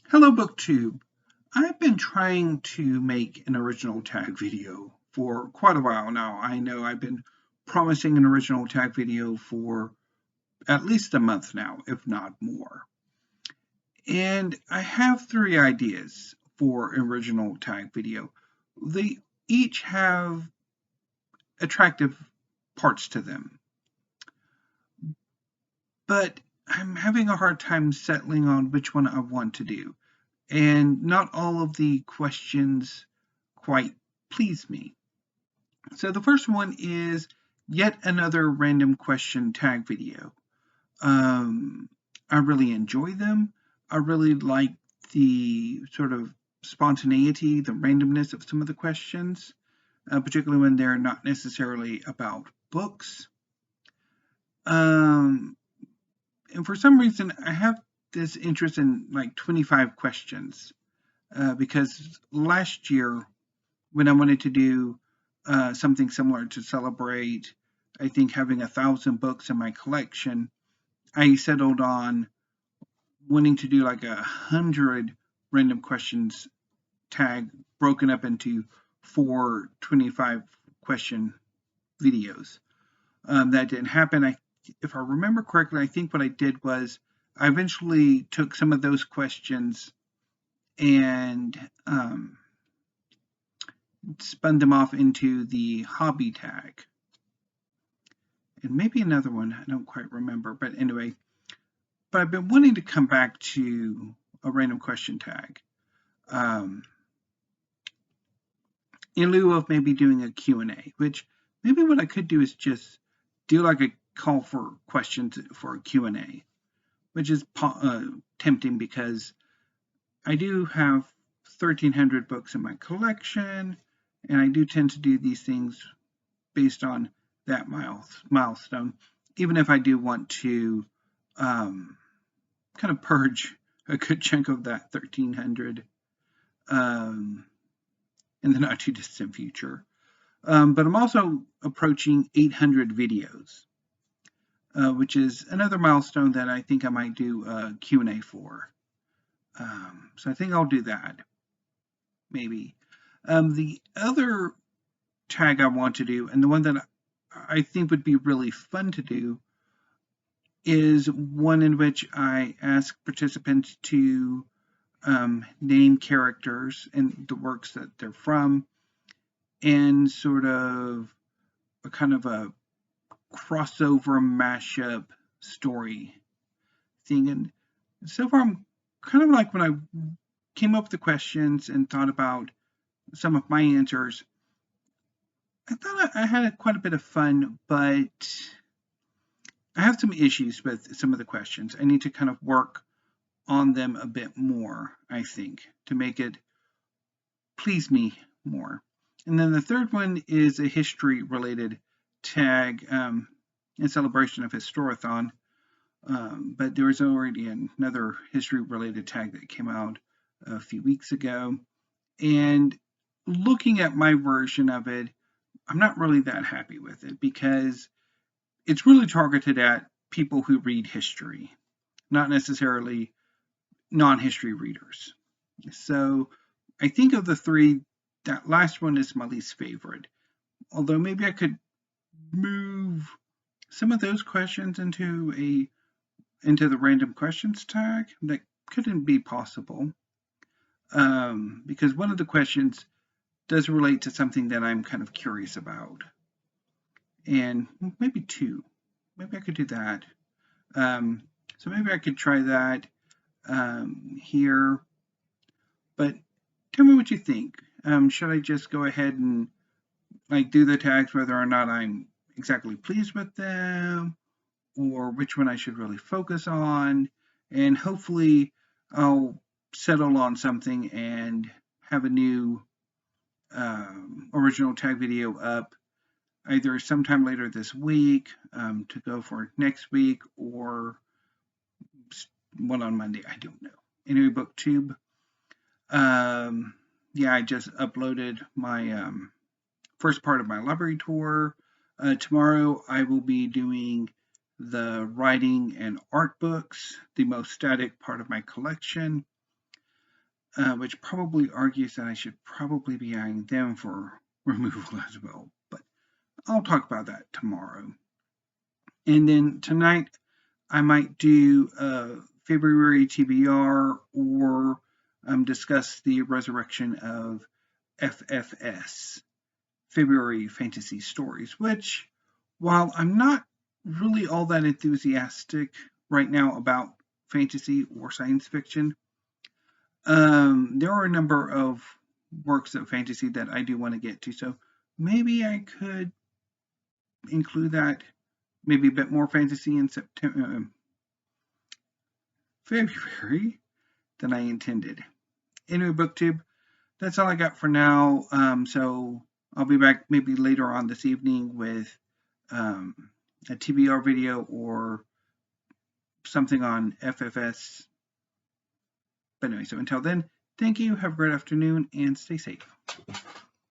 Hello BookTube. I've been trying to make an original tag video for quite a while now. I know I've been promising an original tag video for at least a month now, if not more. And I have three ideas for an original tag video. They each have attractive parts to them, but I'm having a hard time settling on which one I want to do. And not all of the questions quite please me. So the first one is yet another random question tag video. Um, I really enjoy them. I really like the sort of spontaneity, the randomness of some of the questions, particularly when they're not necessarily about books. And for some reason, I have this interest in like 25 questions because last year when I wanted to do something similar to celebrate, I think, having 1,000 books in my collection, I settled on wanting to do like 100 random questions tag broken up into 4 25 question videos. That didn't happen. If I remember correctly, I think what I did was I eventually took some of those questions and spun them off into the hobby tag. And maybe another one, I don't quite remember, but anyway. But I've been wanting to come back to a random question tag in lieu of maybe doing a Q&A, which maybe what I could do is just do like a call for questions for a Q&A, which is tempting because I do have 1,300 books in my collection, and I do tend to do these things based on that milestone, even if I do want to kind of purge a good chunk of that 1,300 in the not too distant future. But I'm also approaching 800 videos, which is another milestone that I think I might do a Q&A for. So I think I'll do that, maybe. The other tag I want to do, and the one that I think would be really fun to do, is one in which I ask participants to name characters and the works that they're from, and sort of a kind of a crossover mashup story thing. And so far, I'm kind of like when I came up with the questions and thought about some of my answers, I thought I had quite a bit of fun, but I have some issues with some of the questions. I need to kind of work on them a bit more, I think, to make it please me more. And then the third one is a history-related tag in celebration of Historathon. But there was already another history-related tag that came out a few weeks ago. And looking at my version of it, I'm not really that happy with it because it's really targeted at people who read history, not necessarily non-history readers. So I think of the three, that last one is my least favorite. Although maybe I could move some of those questions into the random questions tag. That couldn't be possible because one of the questions does relate to something that I'm kind of curious about, and maybe two. Maybe I could do that. So maybe I could try that here. But tell me what you think. Should I just go ahead and like do the tags whether or not I'm exactly pleased with them, or which one I should really focus on? And hopefully I'll settle on something and have a new original tag video up either sometime later this week to go for next week, or one on Monday. I don't know. Anyway, BookTube. Yeah, I just uploaded my first part of my library tour. Tomorrow I will be doing the writing and art books, the most static part of my collection. which probably argues that I should probably be eyeing them for removal as well. But I'll talk about that tomorrow. And then tonight, I might do February TBR or discuss the resurrection of FFS, February Fantasy Stories, which, while I'm not really all that enthusiastic right now about fantasy or science fiction, there are a number of works of fantasy that I do want to get to, so maybe I could include that, maybe a bit more fantasy in February than I intended. Anyway, BookTube, that's all I got for now. So I'll be back maybe later on this evening with a TBR video or something on FFS. But anyway, so until then, thank you, have a great afternoon, and stay safe.